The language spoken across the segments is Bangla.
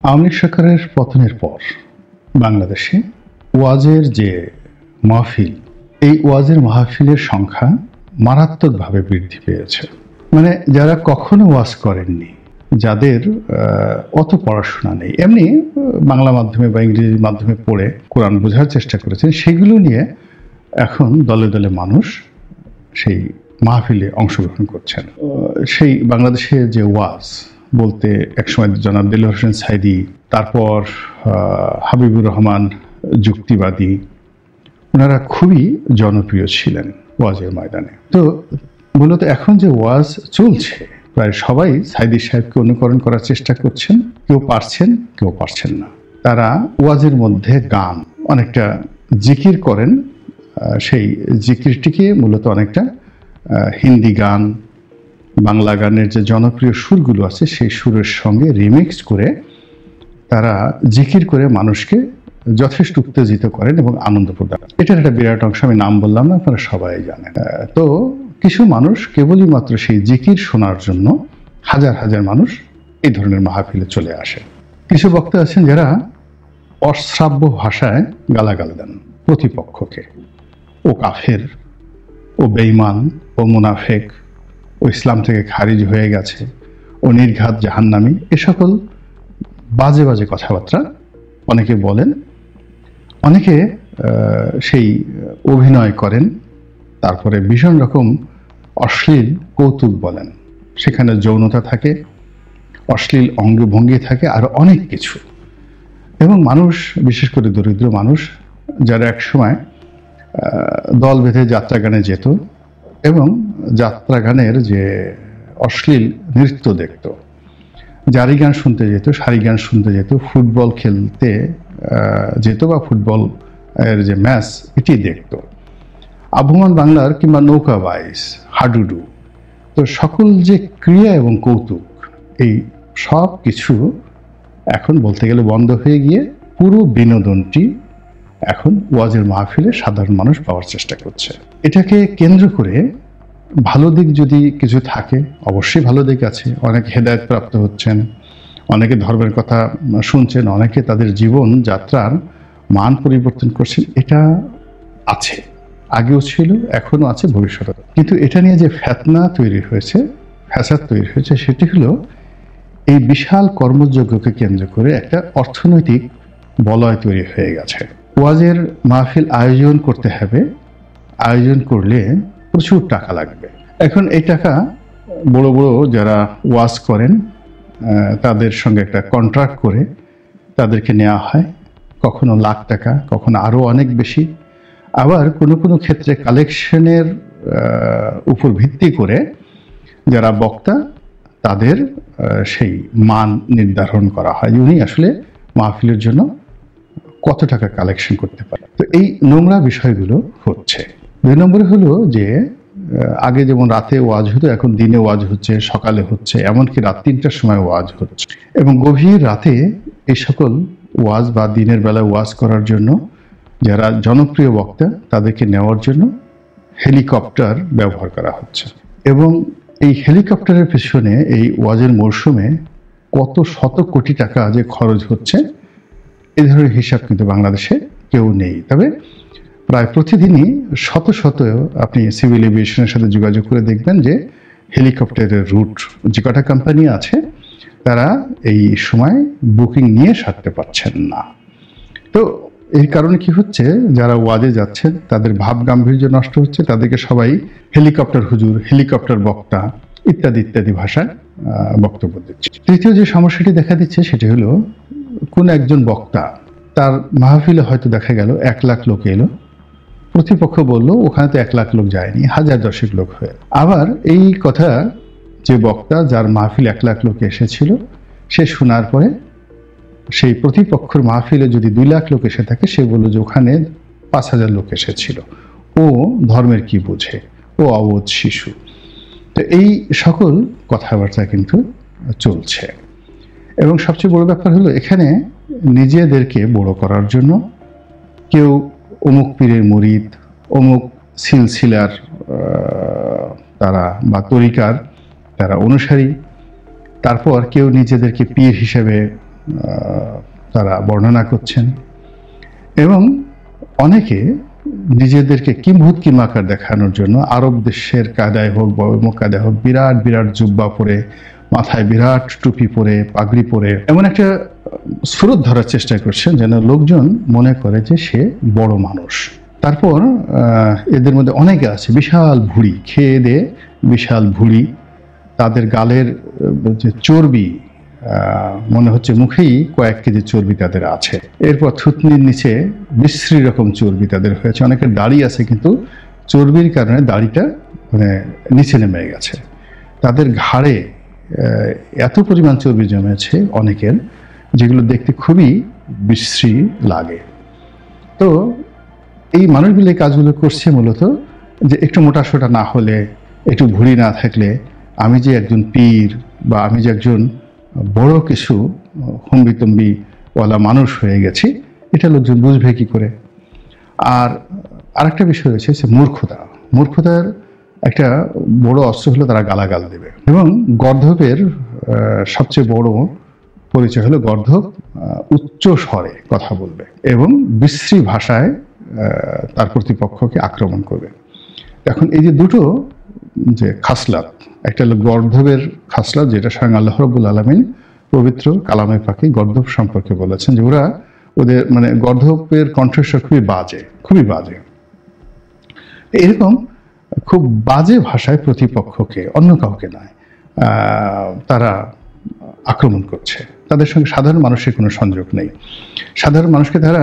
আওয়ামী লীগ সরকারের পতনের পর বাংলাদেশে ওয়াজের যে মাহফিল, এই ওয়াজের মাহফিলের সংখ্যা মারাত্মকভাবে বৃদ্ধি পেয়েছে। মানে যারা কখনো ওয়াজ করেননি, যাদের অত পড়াশোনা নেই, এমনি বাংলা মাধ্যমে বা ইংরেজি মাধ্যমে পড়ে কোরআন বোঝার চেষ্টা করেছেন, সেগুলো নিয়ে এখন দলে দলে মানুষ সেই মাহফিলে অংশগ্রহণ করছেন। সেই বাংলাদেশের যে ওয়াজ বলতে একসময় জনাব দেলোয়ার হোসেন সাইদি, তারপর হাবিবুর রহমান যুক্তিবাদী, ওনারা খুবই জনপ্রিয় ছিলেন ওয়াজের ময়দানে। তো মূলত এখন যে ওয়াজ চলছে, প্রায় সবাই সাইদি সাহেবকে অনুকরণ করার চেষ্টা করছেন, কেউ পারছেন কেউ পারছেন না। তারা ওয়াজের মধ্যে গান, অনেকটা জিকির করেন, সেই জিকিরটিকে মূলত অনেকটা হিন্দি গান, বাংলা গানের যে জনপ্রিয় সুরগুলো আছে সেই সুরের সঙ্গে রিমিক্স করে তারা জিকির করে মানুষকে যথেষ্ট উত্তেজিত করেন এবং আনন্দ প্রদান। এটার একটা বিরাট অংশ, আমি নাম বললাম না, আপনারা সবাই জানেন। তো কিছু মানুষ কেবলই মাত্র সেই জিকির শোনার জন্য হাজার হাজার মানুষ এই ধরনের মাহফিলে চলে আসে। কিছু বক্তা আছেন যারা অশ্রাব্য ভাষায় গালাগাল দেন প্রতিপক্ষকে, ও কাফের, ও বেঈমান, ও মুনাফেক, ও ইসলাম থেকে খারিজ হয়ে গেছে, ও নির্ঘাত জাহান্নামী, এ সকল বাজে বাজে কথাবার্তা অনেকে বলেন। অনেকে সেই অভিনয় করেন, তারপরে ভীষণ রকম অশ্লীল কৌতুক বলেন, সেখানে যৌনতা থাকে, অশ্লীল অঙ্গভঙ্গি থাকে, আর অনেক কিছু। এবং মানুষ, বিশেষ করে দরিদ্র মানুষ যারা একসময় দল বেঁধে যাত্রা গানে যেত এবং যাত্রা গানের যে অশ্লীল নৃত্য দেখত, জারি গান শুনতে যেত, সারি গান শুনতে যেত, ফুটবল খেলতে যেত বা ফুটবল এর যে ম্যাচ এটি দেখত, আবহমান বাংলার কিংবা নৌকা বাইস, হাডুডু, তো সকল যে ক্রিয়া এবং কৌতুক, এই সব কিছু এখন বলতে গেলে বন্ধ হয়ে গিয়ে পুরো বিনোদনটি এখন ওয়াজের মাহফিলে সাধারণ মানুষ পাওয়ার চেষ্টা করছে। এটাকে কেন্দ্র করে ভালো দিক যদি কিছু থাকে, অবশ্যই ভালো দিক আছে। অনেকে হেদায়েত প্রাপ্ত হচ্ছেন, অনেকে ধর্মের কথা শুনছেন, অনেকে তাদের জীবন যাত্রার মান পরিবর্তন করছেন, এটা আছে, আগেও ছিল, এখনো আছে, ভবিষ্যতে। কিন্তু এটা নিয়ে যে ফিতনা তৈরি হয়েছে, ফ্যাসাদ তৈরি হয়েছে, সেটি হলো এই বিশাল কর্মযজ্ঞকে কেন্দ্র করে একটা অর্থনৈতিক বলয় তৈরি হয়ে গেছে। ওয়াজের মাহফিল আয়োজন করতে হবে, আয়োজন করলে প্রচুর টাকা লাগবে। এখন এই টাকা বড় বড় যারা ওয়াজ করেন তাদের সঙ্গে একটা কন্ট্রাক্ট করে তাদেরকে নেওয়া হয়, কখনো লাখ টাকা, কখনো আরও অনেক বেশি। আবার কোনো কোনো ক্ষেত্রে কালেকশনের উপর ভিত্তি করে যারা বক্তা তাদের সেই মান নির্ধারণ করা হয়, উনি আসলে মাহফিলের জন্য কত টাকা কালেকশন করতে পারে। তো এই নোংরা বিষয়গুলো হচ্ছে। 2 নম্বরে হলো যে আগে যেমন রাতে ওয়াজ হতো, এখন দিনে ওয়াজ হচ্ছে, সকালে হচ্ছে, এমনকি রাত 3টার সময় ওয়াজ হচ্ছে। এবং গভীর রাতে এই সকল ওয়াজ বা দিনের বেলা ওয়াজ করার জন্য যারা জনপ্রিয় বক্তা তাদেরকে নেওয়ার জন্য হেলিকপ্টার ব্যবহার করা হচ্ছে। এবং এই হেলিকপ্টারের পেছনে এই ওয়াজের মরশুমে কত শত কোটি টাকা যে খরচ হচ্ছে, এই ধরনের হিসাব কিন্তু বাংলাদেশে কেউ নেই। তবে প্রায় প্রতিদিনই শত শত, আপনি সিভিল এভিয়েশনের সাথে যোগাযোগ করে দেখবেন যে হেলিকপ্টারের রুট যে কটা কোম্পানি আছে তারা এই সময় বুকিং নিয়ে সারতে পারছেন না। তো এর কারণে কি হচ্ছে, যারা ওয়াজে যাচ্ছেন তাদের ভাব গাম্ভীর্য নষ্ট হচ্ছে, তাদেরকে সবাই হেলিকপ্টার হুজুর, হেলিকপ্টার বক্তা ইত্যাদি ইত্যাদি ভাষায় বক্তব্য দিচ্ছে। তৃতীয় যে সমস্যাটি দেখা দিচ্ছে সেটি হলো, কোন একজন বক্তা, তার মাহফিলে হয়তো দেখা গেল 1 লাখ লোক এলো, প্রতিপক্ষ বলল ওখানে তো 1 লাখ লোক যায়নি, 1000-10 লোক হয়ে। আবার এই কথা যে বক্তা, যার মাহফিল 1 লাখ লোক এসেছিল, সে শোনার পরে সেই প্রতিপক্ষের মাহফিলে যদি 2 লাখ লোক এসে থাকে, সে বলল যে ওখানে 5000 লোক এসেছিল, ও ধর্মের কি বোঝে, ও অবোধ শিশু। তো এই সকল কথাবার্তা কিন্তু চলছে। এবং সবচেয়ে বড় ব্যাপার হলো, এখানে নিজেদেরকে বড় করার জন্য কেউ অমুক পীরের মুরিদ, অমুক সিলসিলার তারা বা তরিকার তারা অনুসারী, তারপর কেউ নিজেদেরকে পীর হিসেবে তারা বর্ণনা করছেন, এবং অনেকে নিজেদেরকে কিম্ভূত কিমাকার দেখানোর জন্য আরব দেশের কায়দায় হোক বা অন্য কায়দায় হোক বিরাট বিরাট জুব্বা পরে, মাথায় বিরাট টুপি পরে, পাগড়ি পরে এমন একটা স্ফুরত ধরার চেষ্টা করছেন যেন লোকজন মনে করে যে সে বড় মানুষ। তারপর এদের মধ্যে অনেকে আছে বিশাল ভুঁড়ি, খেয়ে দিয়ে বিশাল ভুঁড়ি, তাদের গালের যে চর্বি মনে হচ্ছে মুখেই কয়েক কেজি চর্বি তাদের আছে। এরপর থুতনির নিচে বিশ্রী রকম চর্বি তাদের হয়েছে। অনেকের দাড়ি আছে কিন্তু চর্বির কারণে দাড়িটা মানে নিচে নেমে গেছে। তাদের ঘাড়ে এত পরিমাণ চর্বি জমেছে অনেকের, যেগুলো দেখতে খুবই বিশ্রী লাগে। তো এই মানুষগুলো এই কাজগুলো করছে মূলত যে একটু মোটাসোটা না হলে, একটু ভুঁড়ি না থাকলে আমি যে একজন পীর বা আমি যে একজন বড় কিছু হম্বিতম্বিওয়ালা মানুষ হয়ে গেছি, এটা লোকজন বুঝবে কি করে। আর আরেকটা বিষয় রয়েছে যে মূর্খতা। মূর্খতার একটা বড় অস্ত্র হলো তারা গালাগাল দেবে, এবং গর্ধবের সবচেয়ে বড় পরিচয় হলো গর্ধব উচ্চ স্বরে কথা বলবে এবং বিশ্রী ভাষায় তার প্রতিপক্ষকে আক্রমণ করবে। এখন এই যে দুটো যে খাসলাত, একটা হলো গর্ধবের খাসলাত, যেটা স্বয়ং আল্লাহ রাব্বুল আলামিন পবিত্র কালামে পাকে গর্ধব সম্পর্কে বলেছেন যে ওদের মানে গর্ধবের কণ্ঠস্বর খুবই বাজে, খুবই বাজে। এরকম খুব বাজে ভাষায় প্রতিপক্ষকে, অন্য কাউকে নয়, তারা আক্রমণ করছে। তাদের সঙ্গে সাধারণ মানুষের কোনো সংযোগ নেই। সাধারণ মানুষকে তারা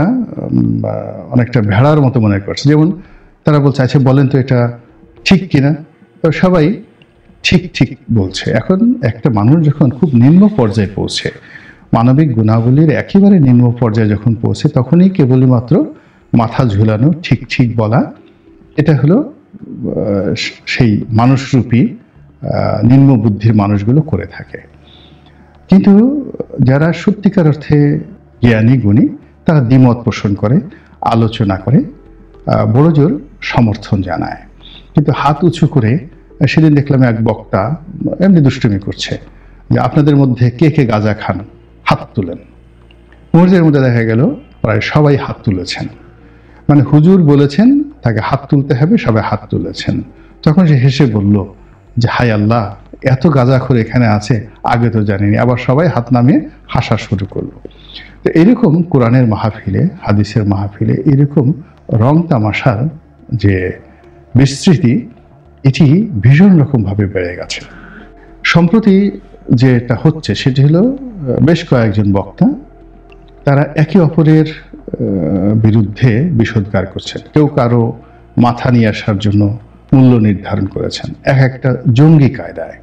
অনেকটা ভেড়ার মতো মনে করছে। যেমন তারা বলছে, আচ্ছা বলেন তো এটা ঠিক কিনা, তো সবাই ঠিক ঠিক বলছে। এখন একটা মানুষ যখন খুব নিম্ন পর্যায়ে পৌঁছে, মানবিক গুণাবলীর একেবারে নিম্ন পর্যায়ে যখন পৌঁছে, তখনই কেবলই মাত্র মাথা ঝুলানো, ঠিক ঠিক বলা, এটা হলো সেই মানুষরূপী নিম্ন বুদ্ধির মানুষগুলো করে থাকে। কিন্তু যারা সত্যিকার অর্থে জ্ঞানী গুণী, তারা দ্বিমত পোষণ করে, আলোচনা করে, বড়জোর সমর্থন জানায়। কিন্তু হাত উঁচু করে, সেদিন দেখলাম এক বক্তা এমনি দুষ্টুমি করছে যে আপনাদের মধ্যে কে কে গাঁজা খান, হাত তুলেন। মসজিদের মধ্যে দেখা গেল প্রায় সবাই হাত তুলেছেন, মানে হুজুর বলেছেন তাকে হাত তুলতে হবে, সবাই হাত তুলেছেন। তখন সে হেসে বলল যে হায় আল্লাহ, এত গাঁজাখোর এখানে আছে, আগে তো জানিনি। আবার সবাই হাত নামিয়ে হাসা শুরু করলো। তো এরকম কোরআনের মাহফিলে, হাদিসের মাহফিলে এরকম রং তামাশার যে বিস্তৃতি, এটি ভীষণ রকমভাবে বেড়ে গেছে। সম্প্রতি যেটা হচ্ছে সেটি হলো বেশ কয়েকজন বক্তা তারা একে অপরের বিরুদ্ধে বিষোদ্গার করছেন। কেউ কারো মাথা নিয়ে আসার জন্য মূল্য নির্ধারণ করেছেন এক একটা জঙ্গি কায়দায়।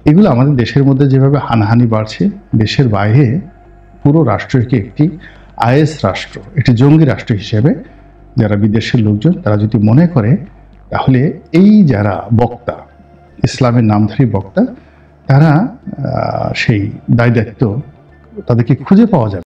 এগুলো আমাদের দেশের মধ্যে যেভাবে হানাহানি বাড়ছে, দেশের বাইরে পুরো রাষ্ট্রকে একটি আইএস রাষ্ট্র, একটি জঙ্গি রাষ্ট্র হিসেবে যারা বিদেশের লোকজন তারা যদি মনে করে, তাহলে এই যারা বক্তা, ইসলামের নামধারী বক্তা, তারা সেই দায় দায়িত্ব তাদেরকে খুঁজে পাওয়া যাবে।